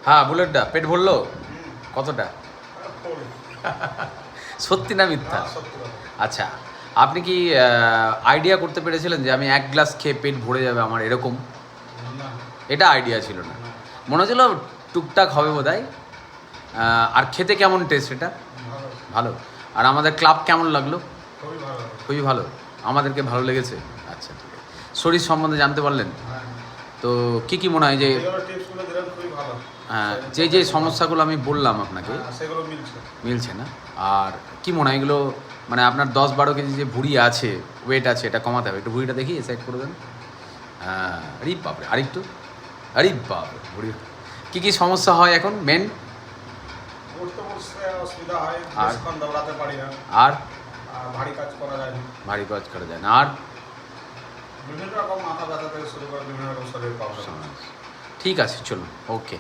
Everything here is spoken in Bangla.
হ্যাঁ বুলেটটা পেট ভরলো কতটা? সত্যি না মিথ্যা? আচ্ছা, আপনি কি আইডিয়া করতে পেরেছিলেন যে আমি 1 গ্লাস খেয়ে পেট ভরে যাবে আমার এরকম? এটা আইডিয়া ছিল না, মনে হচ্ছিল টুকটাক হবে বোধহয়। আর খেতে কেমন টেস্ট এটা? ভালো। আর আমাদের ক্লাব কেমন লাগলো? খুবই ভালো, আমাদেরকে ভালো লেগেছে। আচ্ছা ঠিক আছে, শরীর সম্বন্ধে জানতে পারলেন তো কি কি মনে হয় যে যে যে সমস্যাগুলো আমি বললাম আপনাকে মিলছে না? আর কি মনে হয় এগুলো মানে আপনার 10-12 কেজি যে ভুঁড়ি আছে, ওয়েট আছে, এটা কমাতে হবে। একটু ভুঁড়িটা দেখি সাইড করে দেন। হ্যাঁ, আরে বাপরে, আরেকটু, আরে বাপরে ভুঁড়ি। কী কী সমস্যা হয় এখন মেন? আর আর ভারী কাজ করা যায় না, ভারী কাজ করা যায় না। আর বিভিন্ন রকম মাথা ব্যথা থেকে শুরু করে বিভিন্ন রকম শরীর প্রবলেম। ঠিক আছে, চলুন, ওকে।